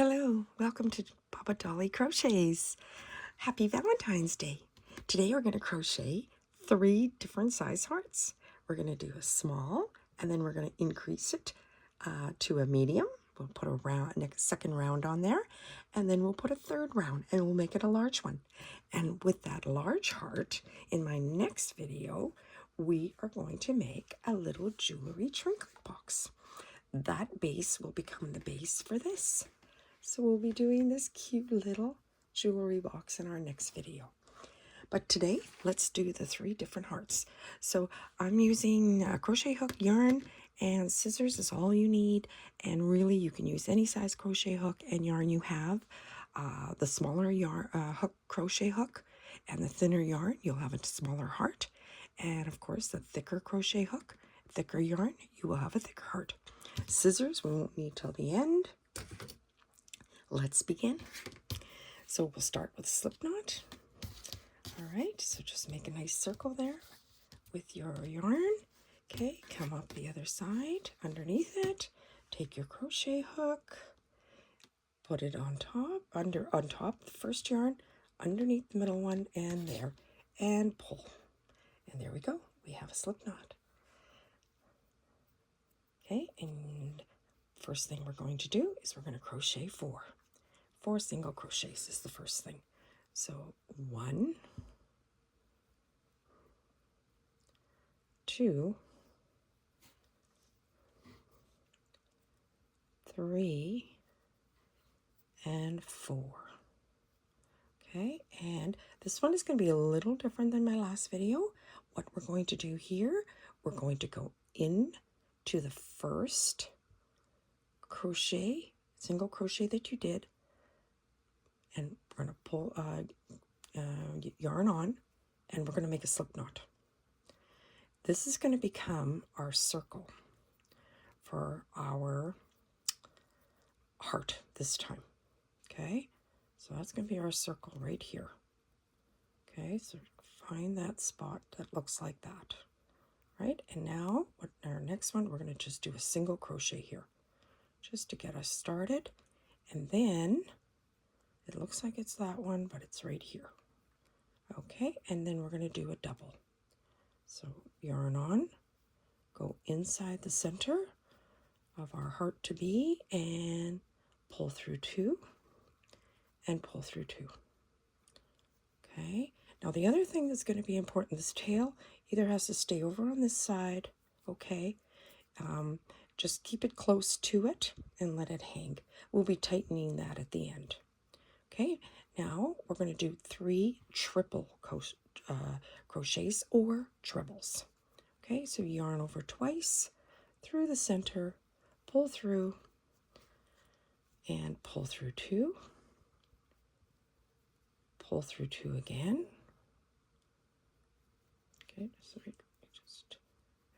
Hello, welcome to Papa Dolly Crochets. Happy Valentine's Day. Today we're going to crochet 3 different size hearts. We're going to do a small and then we're going to increase it to a medium. We'll put a second round on there, and then we'll put a third round and we'll make it a large one. And with that large heart, in my next video, we are going to make a little jewelry trinket box. That base will become the base for this. So we'll be doing this cute little jewelry box in our next video. But today, let's do the 3 different hearts. So I'm using a crochet hook, yarn, and scissors is all you need. And really, you can use any size crochet hook and yarn you have. The smaller yarn crochet hook and the thinner yarn, you'll have a smaller heart. And of course, the thicker crochet hook, thicker yarn, you will have a thicker heart. Scissors we won't need till the end. Let's begin. So we'll start with a slip knot. All right, so just make a nice circle there with your yarn. Okay, come up the other side, underneath it, take your crochet hook, put it on top, on top the first yarn, underneath the middle one, and there, and pull. And there we go, we have a slip knot. Okay, and first thing we're going to do is we're going to crochet 4 single crochets is the first thing. So 1, 2, 3, and 4. Okay, and this one is going to be a little different than my last video. What we're going to do here, we're going to go in to the first crochet, single crochet that you did, and we're going to pull yarn on, and we're going to make a slip knot. This is going to become our circle for our heart this time. Okay, so that's going to be our circle right here. Okay, so find that spot that looks like that. Right, and now our next one, we're going to just do a single crochet here just to get us started. And then it looks like it's that one, but it's right here. Okay, and then we're going to do a double. So yarn on, go inside the center of our heart to be, and pull through 2 and pull through 2. Okay, now the other thing that's going to be important, this tail either has to stay over on this side, okay, just keep it close to it and let it hang. We'll be tightening that at the end. Okay, now we're going to do 3 triple crochets or trebles. Okay, so yarn over twice, through the center, pull through, and pull through 2, pull through 2 again. Okay, so here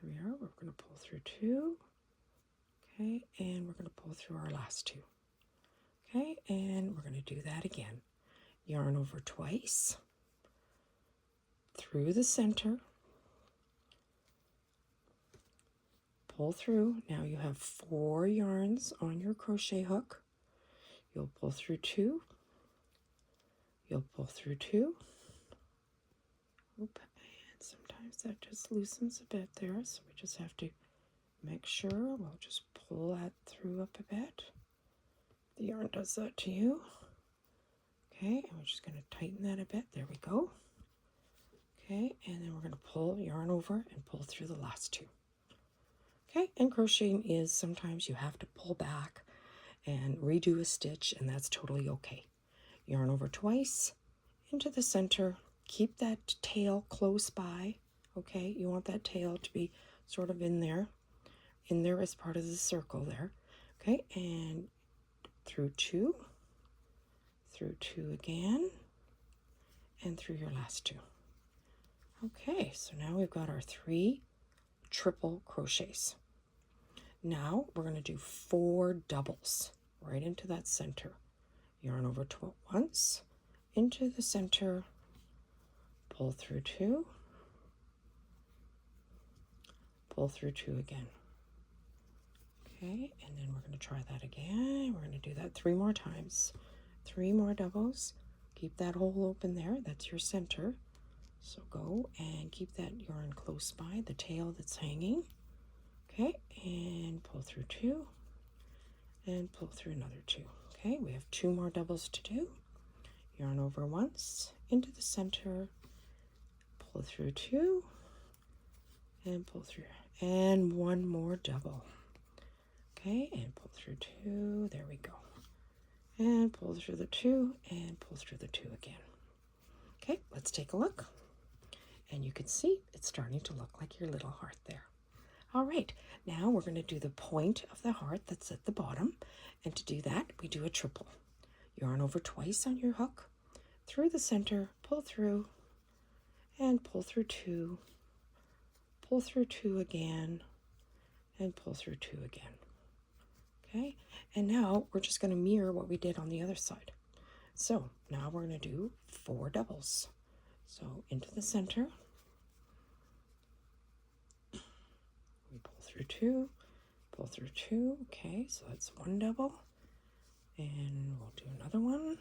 we are, we're going to pull through 2, okay, and we're going to pull through our last 2. Okay, and we're going to do that again. Yarn over twice, through the center, pull through. Now you have 4 yarns on your crochet hook. You'll pull through 2, you'll pull through 2. Oop, and sometimes that just loosens a bit there, so we just have to make sure. We'll just pull that through up a bit. The yarn does that to you. Okay, and we're just going to tighten that a bit. There we go. Okay, and then we're going to pull yarn over and pull through the last 2. Okay, and crocheting is sometimes you have to pull back and redo a stitch, and that's totally okay. Yarn over twice, into the center, keep that tail close by. Okay, you want that tail to be sort of in there as part of the circle there. Okay, and through 2, through 2 again, and through your last 2. Okay, so now we've got our 3 triple crochets. Now we're going to do 4 doubles right into that center. Yarn over once, into the center, pull through 2, pull through 2 again. Okay, and then we're going to try that again. We're going to do that 3 more times. 3 more doubles. Keep that hole open there. That's your center. So go and keep that yarn close by the tail that's hanging. Okay, and pull through 2 and pull through another 2. Okay, we have 2 more doubles to do. Yarn over once into the center, pull through 2 and pull through, and 1 more double. Okay, and pull through 2. There we go. And pull through the 2 and pull through the 2 again. Okay, let's take a look. And you can see it's starting to look like your little heart there. All right, now we're going to do the point of the heart that's at the bottom. And to do that, we do a triple. Yarn over twice on your hook, through the center, pull through, and pull through 2, pull through 2 again, and pull through 2 again. Okay, and now we're just going to mirror what we did on the other side. So now we're going to do 4 doubles. So into the center, we pull through 2, pull through 2. Okay, so that's 1 double, and we'll do another one.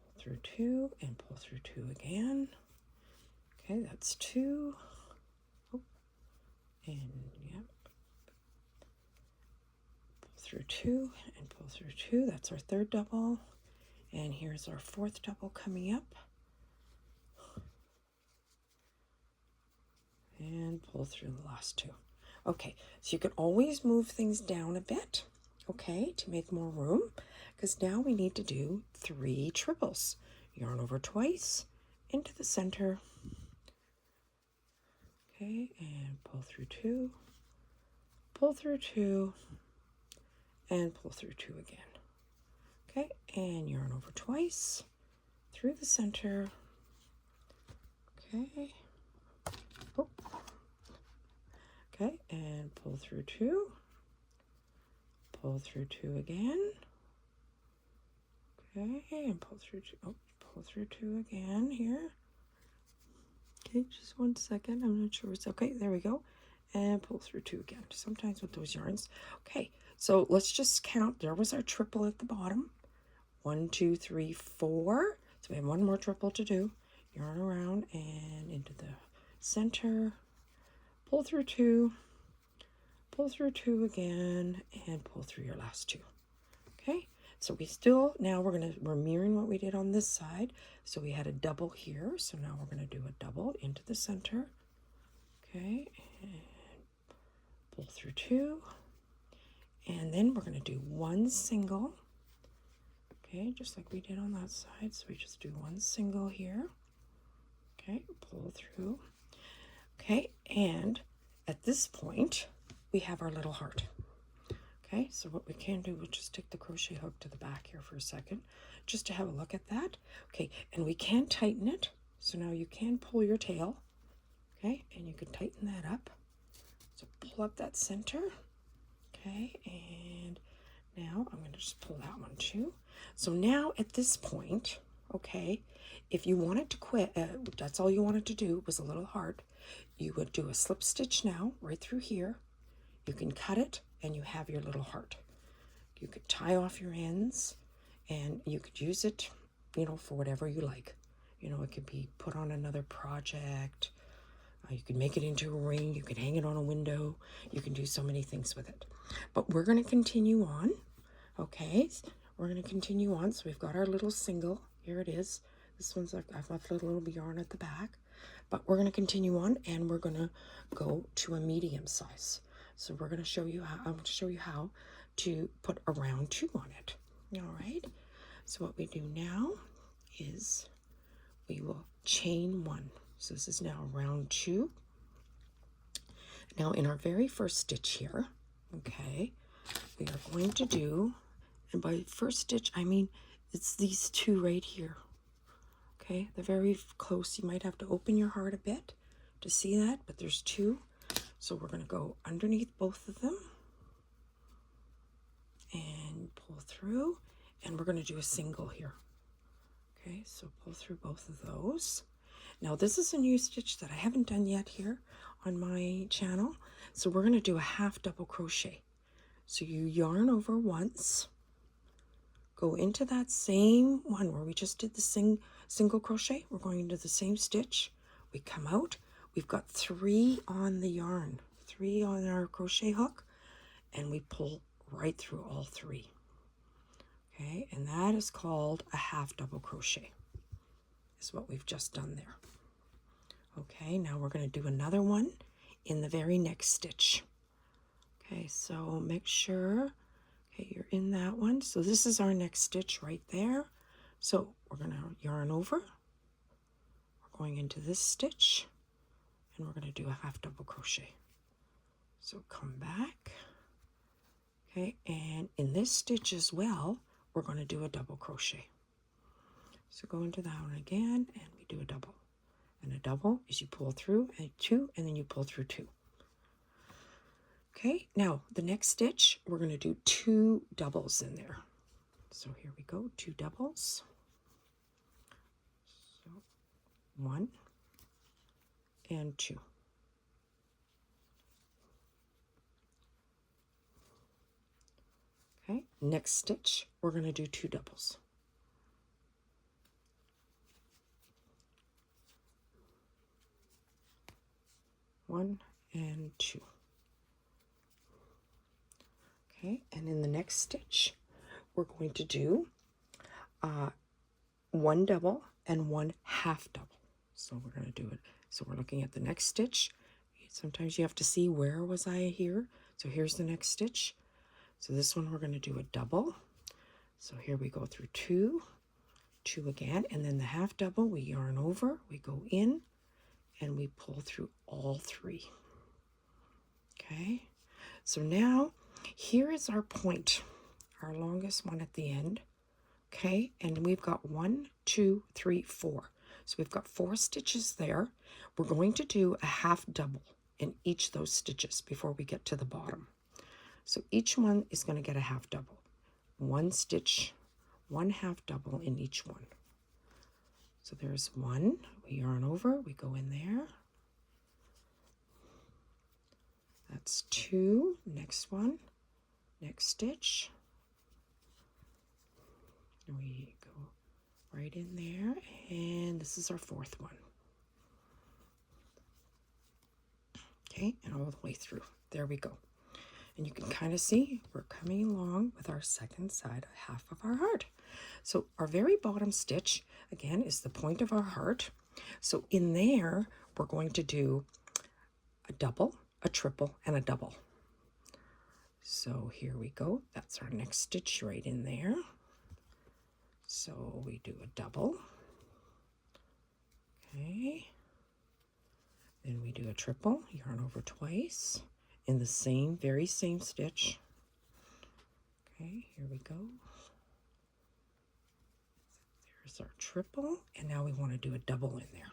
Pull through 2 and pull through 2 again. Okay, that's 2. Oh, and yep. Pull through 2 and pull through 2. That's our 3rd double. And here's our 4th double coming up. And pull through the last 2. Okay, so you can always move things down a bit, okay, to make more room, because now we need to do 3 triples. Yarn over twice, into the center, okay, and pull through 2, pull through 2, and pull through 2 again. Okay, and yarn over twice, through the center, okay, oh. Okay, and pull through 2, pull through 2 again, okay, and pull through 2, oh, pull through 2 again here. Okay, just 1 second, I'm not sure it's okay, there we go, and pull through 2 again, sometimes with those yarns. Okay, so let's just count. There was our triple at the bottom. 1, 2, 3, 4, so we have 1 more triple to do. Yarn around and into the center, pull through 2, pull through 2 again, and pull through your last 2. Okay, so we still, now we're mirroring what we did on this side. So we had a double here, so now we're going to do a double into the center. Okay, and pull through 2, and then we're going to do 1 single. Okay, just like we did on that side. So we just do 1 single here. Okay, pull through. Okay, and at this point, we have our little heart. Okay, so what we can do, we'll just take the crochet hook to the back here for a second, just to have a look at that. Okay, and we can tighten it. So now you can pull your tail. Okay, and you can tighten that up. So pull up that center. Okay, and now I'm going to just pull that one too. So now at this point, okay, if you wanted to quit, that's all you wanted to do was a little heart, you would do a slip stitch now right through here. You can cut it and you have your little heart. You could tie off your ends and you could use it, you know, for whatever you like. You know, it could be put on another project. You can make it into a ring. You can hang it on a window. You can do so many things with it. But we're going to continue on. Okay, we're going to continue on. So we've got our little single. Here it is. This one's like, I've left a little yarn at the back. But we're going to continue on and we're going to go to a medium size. So we're going to show you how, I'm going to show you how to put a round 2 on it. All right. So what we do now is we will chain 1. So this is now round 2. Now in our very first stitch here, okay, we are going to do, and by first stitch, I mean, it's these 2 right here. Okay, they're very close. You might have to open your heart a bit to see that, but there's 2. So we're going to go underneath both of them and pull through, and we're going to do a single here. Okay, so pull through both of those. Now this is a new stitch that I haven't done yet here on my channel. So we're going to do a half double crochet. So you yarn over once, go into that same one where we just did the single crochet. We're going into the same stitch. We come out, we've got 3 on the yarn, 3 on our crochet hook, and we pull right through all 3. Okay, and that is called a half double crochet, is what we've just done there. Okay, now we're going to do another one in the very next stitch. Okay, so make sure, okay, you're in that one. So this is our next stitch right there. So we're going to yarn over. We're going into this stitch, and we're going to do a half double crochet. So come back. Okay, and in this stitch as well, we're going to do a double crochet. So go into that one again, and we do a double. And a double is you pull through and 2, and then you pull through 2. Okay, now the next stitch, we're going to do 2 doubles in there. So here we go, 2 doubles. So 1 and 2. Okay, next stitch, we're going to do 2 doubles. 1 and 2. Okay, and in the next stitch, we're going to do 1 double and 1 half double. So we're going to do it. So we're looking at the next stitch. Sometimes you have to see where was I here. So here's the next stitch. So this one we're going to do a double. So here we go through 2, 2 again, and then the half double, we yarn over, we go in, and we pull through all 3. Okay, so now here is our point, our longest one at the end. Okay, and we've got 1, 2, 3, 4. So we've got 4 stitches there. We're going to do a half double in each of those stitches before we get to the bottom. So each one is going to get a half double. 1 stitch, 1 half double in each one. So there's 1, we yarn over, we go in there. That's 2, next one, next stitch. We go right in there, and this is our 4th one. Okay, and all the way through. There we go. And you can kind of see we're coming along with our second side, half of our heart. So our very bottom stitch, again, is the point of our heart. So in there, we're going to do a double, a triple, and a double. So here we go. That's our next stitch right in there. So we do a double. Okay. Then we do a triple, yarn over twice in the same, very same stitch. Okay, here we go. There's our triple, and now we want to do a double in there.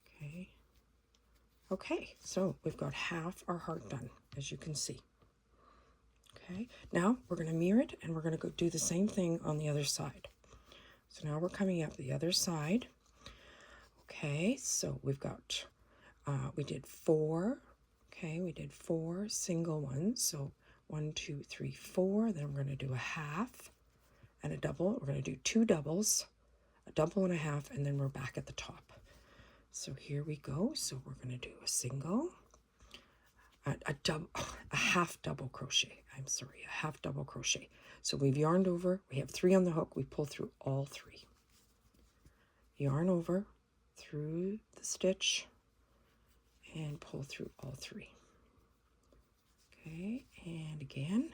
Okay. Okay, so we've got half our heart done, as you can see. Okay, now we're going to mirror it, and we're going to go do the same thing on the other side. So now we're coming up the other side. Okay, so we've got, we did 4. Okay, we did 4 single ones. So 1, 2, 3, 4. Then we're going to do a half and a double. We're going to do 2 doubles, a double and a half, and then we're back at the top. So here we go. So we're going to do a single, a half double crochet. I'm sorry, a half double crochet. So we've yarned over. We have 3 on the hook. We pull through all 3. Yarn over through the stitch and pull through all 3. Okay, and again,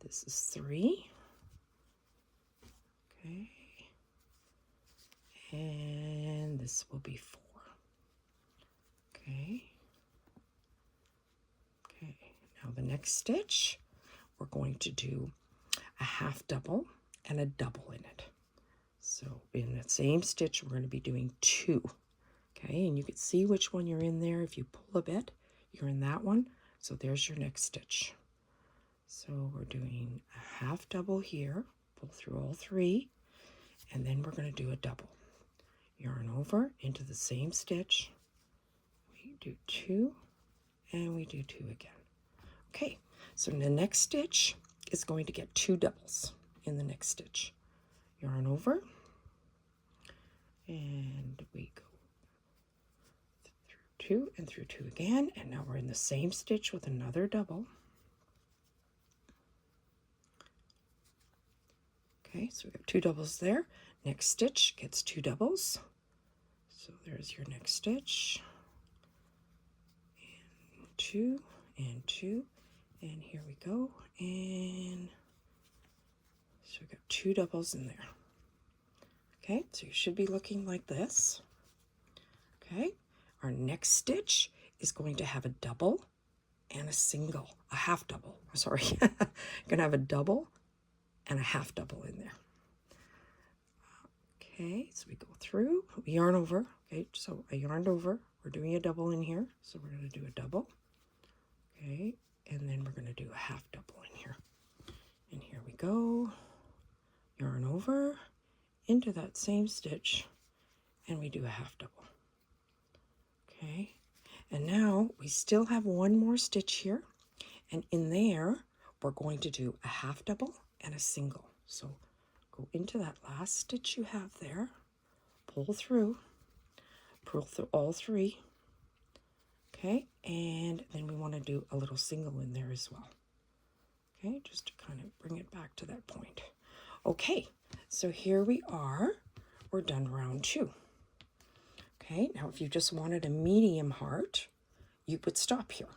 this is 3. Okay, and this will be 4. Okay. Okay, now the next stitch, we're going to do a half double and a double in it. So in that same stitch, we're going to be doing 2. Okay, and you can see which one you're in there. If you pull a bit, you're in that one. So there's your next stitch. So we're doing a half double here, pull through all 3, and then we're going to do a double. Yarn over into the same stitch. We do 2, and we do 2 again. Okay, so the next stitch is going to get 2 doubles in the next stitch. Yarn over, and we go through 2 and through 2 again, and now we're in the same stitch with another double. Okay, so we have 2 doubles there. Next stitch gets 2 doubles. So there's your next stitch. And 2 and 2, and here we go. And so we got 2 doubles in there. Okay, so you should be looking like this. Okay, our next stitch is going to have a double and a single, a half double. Sorry, gonna have a double and a half double in there. Okay, so we go through, we yarn over. Okay, so I yarned over. We're doing a double in here, so we're going to do a double. Okay, and then we're going to do a half double in here. And here we go. Yarn over into that same stitch, and we do a half double. Okay, and now we still have one more stitch here, and in there we're going to do a half double and a single. So go into that last stitch you have there, pull through all 3. Okay, and then we want to do a little single in there as well. Okay, just to kind of bring it back to that point. Okay, so here we are. We're done round 2. Okay, now if you just wanted a medium heart, you would stop here.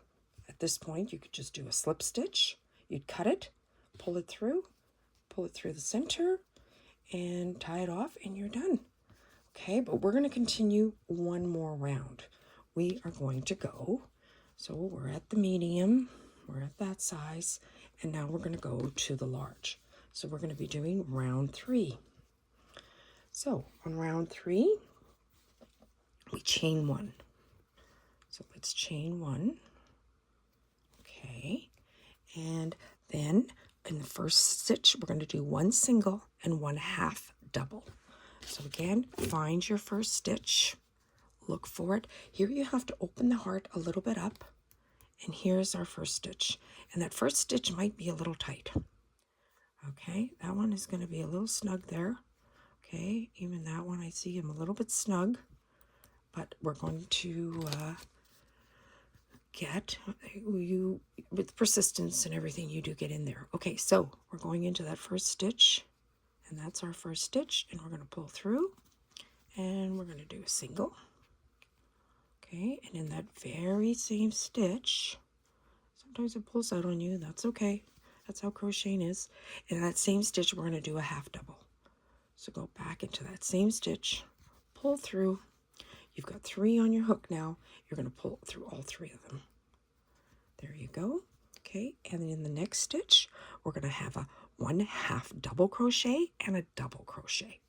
At this point, you could just do a slip stitch. You'd cut it, pull it through the center, and tie it off, and you're done. Okay, but we're going to continue one more round. We are going to go, so we're at the medium, we're at that size, and now we're going to go to the large. So we're going to be doing round 3. So on round 3, we chain 1. So let's chain 1. Okay, and then in the first stitch, we're going to do 1 single and 1 half double. So again, find your first stitch, look for it. Here you have to open the heart a little bit up, and here's our first stitch. And that first stitch might be a little tight. Okay, that one is going to be a little snug there. Okay, even that one I see I'm a little bit snug, but we're going to get you with persistence and everything, you do get in there. Okay, so we're going into that first stitch, and that's our first stitch, and we're going to pull through, and we're going to do a single. Okay, and in that very same stitch, sometimes it pulls out on you, that's okay. That's how crocheting is. In that same stitch, we're going to do a half double. So go back into that same stitch, pull through. You've got 3 on your hook now. You're going to pull through all 3 of them. There you go. Okay, and in the next stitch, we're going to have a 1 half double crochet and a double crochet.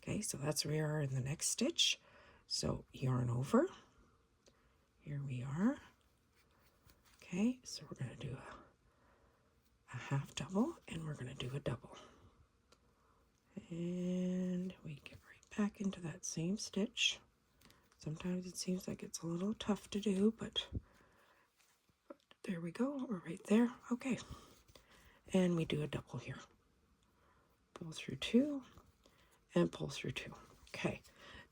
Okay, so that's where we are in the next stitch. So yarn over. Here we are. Okay, so we're going to do a half double, and we're going to do a double. And we get right back into that same stitch. Sometimes it seems like it's a little tough to do, but there we go. We're right there. Okay, and we do a double here. Pull through 2 and pull through 2. Okay,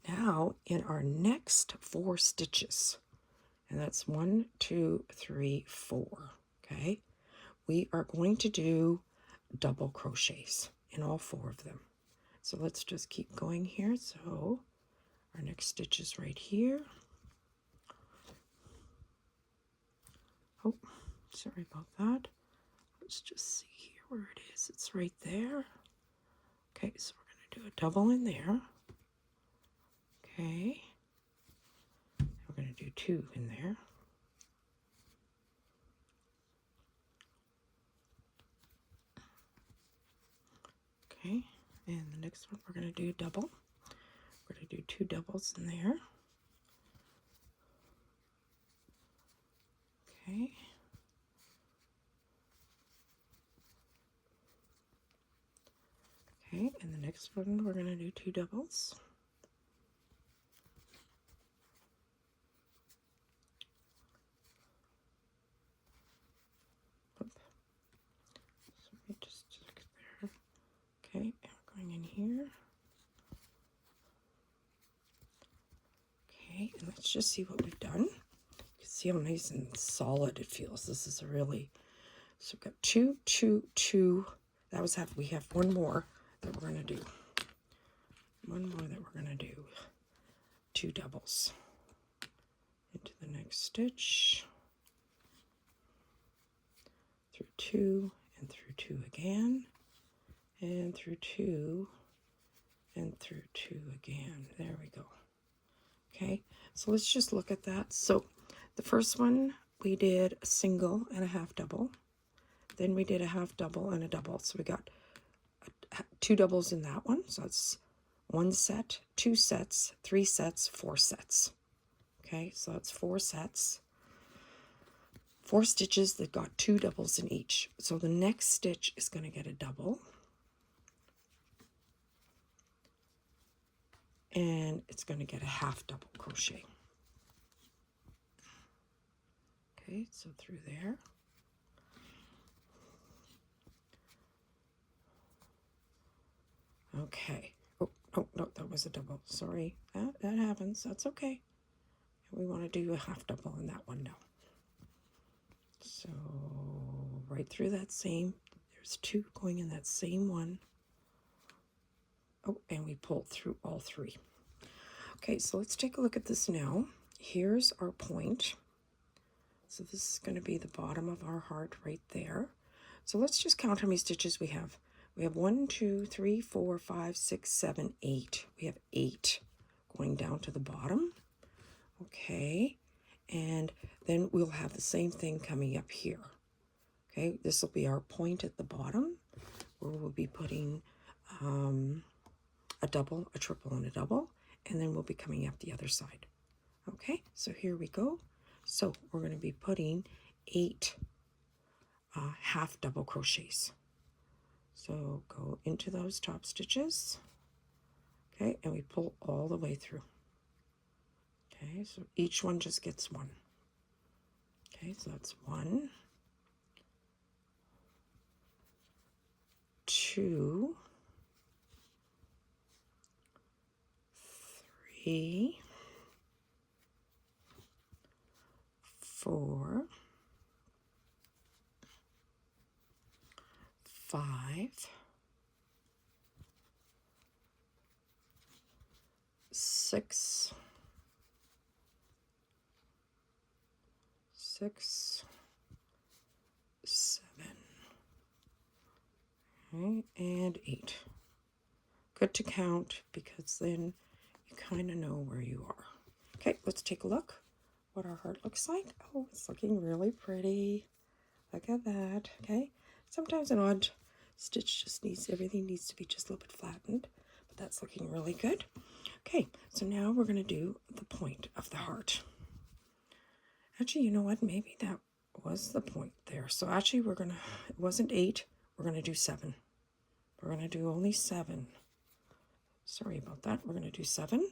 now in our next 4 stitches, and that's 1, 2, 3, 4. Okay, we are going to do double crochets in all 4 of them. So let's just keep going here. So our next stitch is right here. Oh, sorry about that. Let's just see here where it is. It's right there. Okay, so we're going to do a double in there. Okay. We're going to do 2 in there. Okay, and the next one we're going to do double. We're going to do 2 doubles in there. Okay. Okay, and the next one we're going to do 2 doubles. Oop. So let me just stick it there. Okay, and we're going in here. Okay, and let's just see what we've done. You can see how nice and solid it feels. This is a really, so we've got 2, 2, 2. That was half. We have one more that we're going to do. One more that we're going to do. 2 doubles into the next stitch, through 2 and through 2 again, and through 2 and through 2 again. There we go. Okay, so let's just look at that. So the first one we did a single and a half double, then we did a half double and a double. So we got 2 doubles in that one. So it's 1 set, 2 sets, 3 sets, 4 sets. Okay, so that's 4 sets, 4 stitches that got 2 doubles in each. So the next stitch is going to get a double, and it's going to get a half double crochet. Okay, so through there. Okay. Oh, no, that was a double. Sorry, that happens. That's okay. We want to do a half double in that one now. So right through that same, there's 2 going in that same one. Oh, and we pulled through all 3. Okay, so let's take a look at this now. Here's our point. So this is going to be the bottom of our heart right there. So let's just count how many stitches we have. We have 1, 2, 3, 4, 5, 6, 7, 8. We have 8 going down to the bottom. Okay, and then we'll have the same thing coming up here. Okay, this will be our point at the bottom, where we'll be putting a double, a triple, and a double, and then we'll be coming up the other side. Okay, so here we go. So we're going to be putting 8 half double crochets. So go into those top stitches, okay, and we pull all the way through. Okay, so each one just gets 1. Okay, so that's 1, 2, 3, 4, 5, 6, 7, okay, and 8. Good to count because then you kind of know where you are. Okay, let's take a look what our heart looks like. Oh, it's looking really pretty. Look at that. Okay, sometimes an odd stitch just needs, everything needs to be just a little bit flattened, but that's looking really good. Okay, so now we're going to do the point of the heart. Actually, you know what? Maybe that was the point there. So actually we're going to, it wasn't 8, we're going to do 7. We're going to do only 7. Sorry about that. We're going to do 7.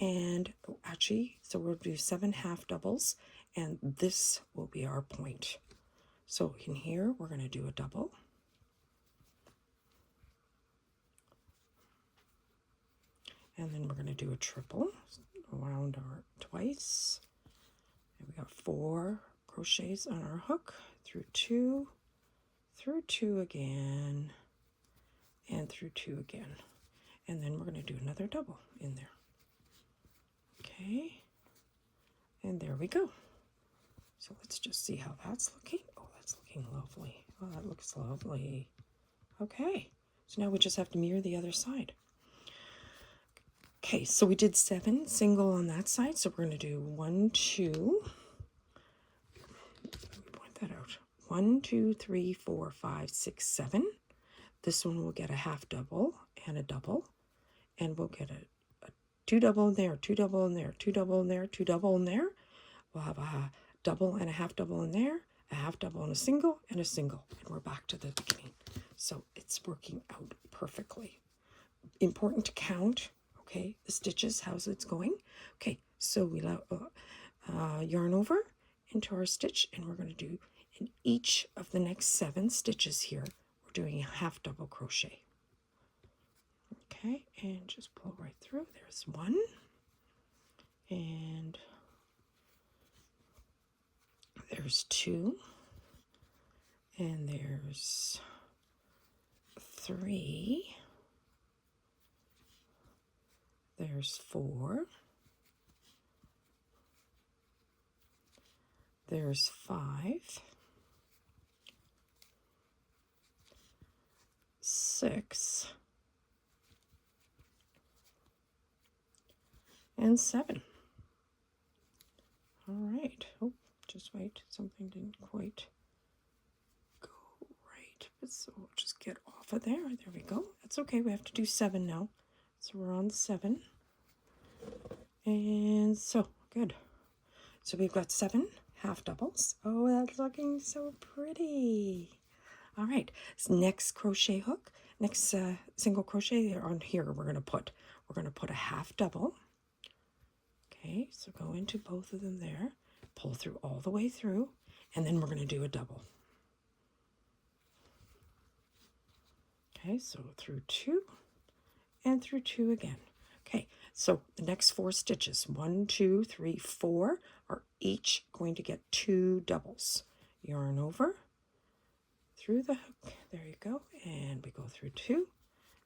And actually, so we'll do 7 half doubles, and this will be our point. So in here, we're going to do a double. And then we're going to do a triple around our twice. And we got 4 crochets on our hook, through 2 again, and through 2 again. And then we're going to do another double in there. Okay, and there we go. So let's just see how that's looking. Oh, that's looking lovely. Oh, that looks lovely. Okay, so now we just have to mirror the other side. Okay, so we did 7 single on that side, so we're going to do 1, 2. Let me point that out. 1, 2, 3, 4, 5, 6, 7. This one will get a half double and a double, and we'll get a 2 double in there, 2 double in there, 2 double in there, 2 double in there. We'll have a double and a half double in there, a half double and a single, and we're back to the beginning. So it's working out perfectly. important to count, okay, the stitches, how's it's going. Okay, so we yarn over into our stitch, and we're going to do in each of the next 7 stitches here, we're doing a half double crochet. Okay, and just pull right through. There's 1, and there's 2, and there's 3, there's 4, there's 5, 6, and 7. All right. Oh, just wait. Something didn't quite go right. But so we'll just get off of there. There we go. That's okay. We have to do 7 now. So we're on 7. And so, good. So we've got 7 half doubles. Oh, that's looking so pretty. All right. So next crochet hook, next single crochet on here, we're going to put a half double. Okay, so go into both of them there, pull through all the way through, and then we're going to do a double. Okay, so through 2 and through 2 again. Okay, so the next 4 stitches, 1, 2, 3, 4, are each going to get 2 doubles. Yarn over, through the hook, there you go, and we go through 2,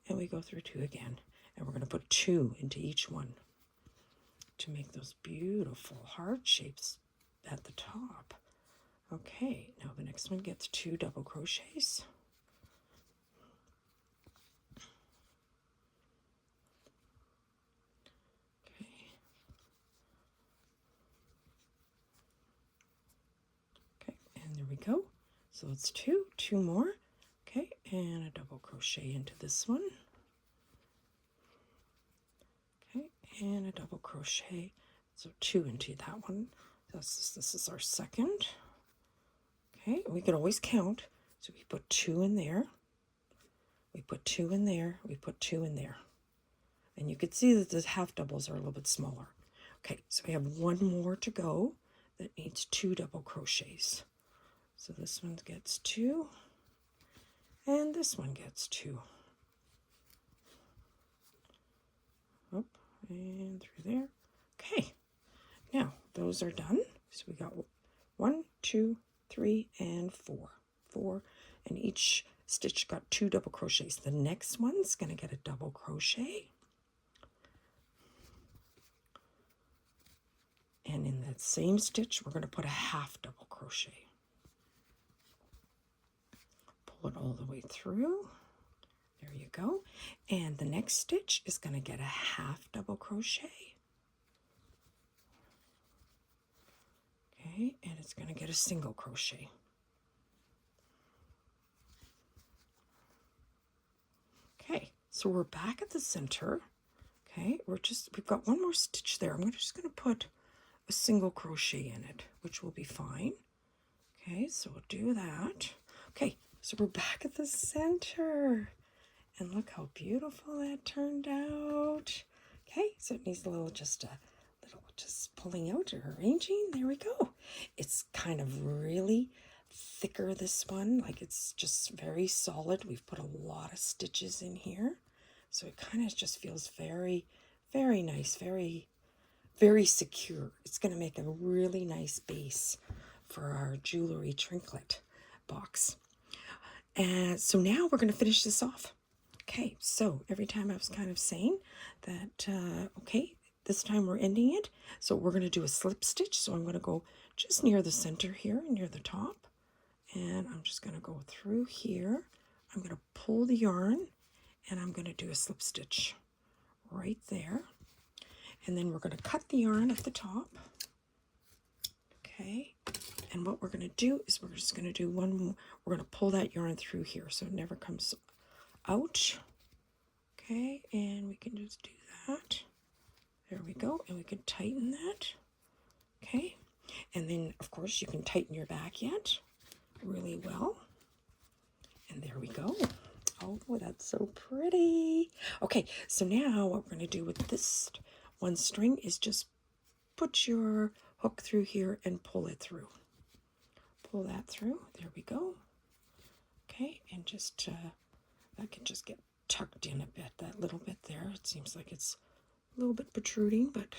and we go through 2 again. And we're going to put 2 into each one to make those beautiful heart shapes at the top. Okay, now the next one gets 2 double crochets. Okay. Okay, and there we go. So it's 2 more. Okay, and a double crochet into this one. Okay, and a double crochet. So 2 into that one. This is our second. Okay, we can always count. So we put 2 in there. We put 2 in there. We put 2 in there. And you can see that the half doubles are a little bit smaller. Okay, so we have 1 more to go that needs 2 double crochets. So this one gets 2, and this one gets 2. Up and through there. Okay, now those are done. So we got 1, 2, 3, and 4. 4, and each stitch got 2 double crochets. The next one's going to get a double crochet. And in that same stitch, we're going to put a half double crochet. Pull it all the way through. There you go. And the next stitch is going to get a half double crochet. Okay, and it's going to get a single crochet. Okay, so we're back at the center. Okay, we've got 1 more stitch there. I'm just going to put a single crochet in it, which will be fine. Okay, so we'll do that. Okay, so we're back at the center. And look how beautiful that turned out. Okay, so it needs a little just pulling out or arranging. There we go. It's kind of really thicker, this one. Like it's just very solid. We've put a lot of stitches in here. So it kind of just feels very, very nice, very, very secure. It's going to make a really nice base for our jewelry trinket box. And so now we're going to finish this off. Okay, so every time I was kind of saying that, okay, this time we're ending it. So we're going to do a slip stitch. So I'm going to go just near the center here, near the top. And I'm just going to go through here. I'm going to pull the yarn, and I'm going to do a slip stitch right there. And then we're going to cut the yarn at the top. Okay, and what we're going to do is we're just going to do one more. We're going to pull that yarn through here so it never comes out. Okay, and we can just do that. There we go, and we can tighten that. Okay, and then of course you can tighten your back yet really well. And there we go. All Oh, that's so pretty. Okay, so now what we're going to do with this one string is just put your hook through here and pull it through. Pull that through. There we go. Okay, and just that can just get tucked in a bit, that little bit there. It seems like it's a little bit protruding, but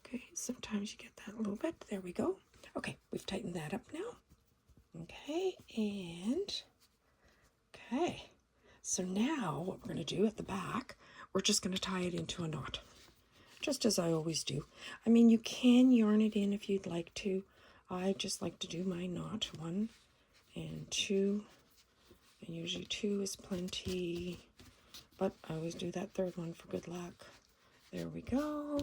okay, sometimes you get that a little bit. There we go. Okay, we've tightened that up now. Okay, and okay. So now what we're going to do at the back, we're just going to tie it into a knot, just as I always do. I mean, you can yarn it in if you'd like to. I just like to do my knot, 1 and 2, and usually 2 is plenty, but I always do that third one for good luck. There we go.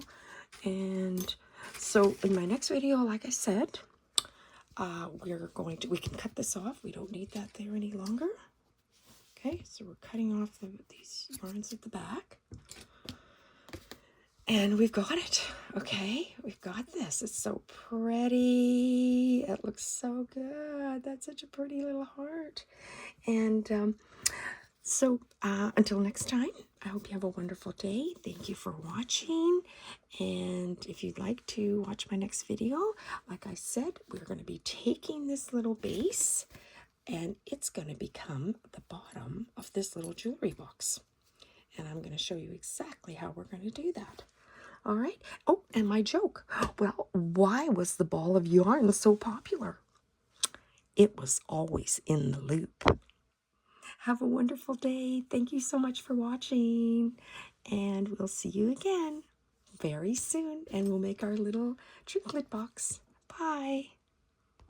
And so in my next video, like I said, we can cut this off. We don't need that there any longer. Okay, so we're cutting off these yarns at the back. And we've got it. Okay, we've got this. It's so pretty. It looks so good. That's such a pretty little heart. And so until next time, I hope you have a wonderful day. Thank you for watching. And if you'd like to watch my next video, like I said, we're going to be taking this little base and it's going to become the bottom of this little jewelry box. And I'm going to show you exactly how we're going to do that. All right. Oh, and my joke. Well, why was the ball of yarn so popular? It was always in the loop. Have a wonderful day. Thank you so much for watching. And we'll see you again very soon. And we'll make our little trinket box. Bye.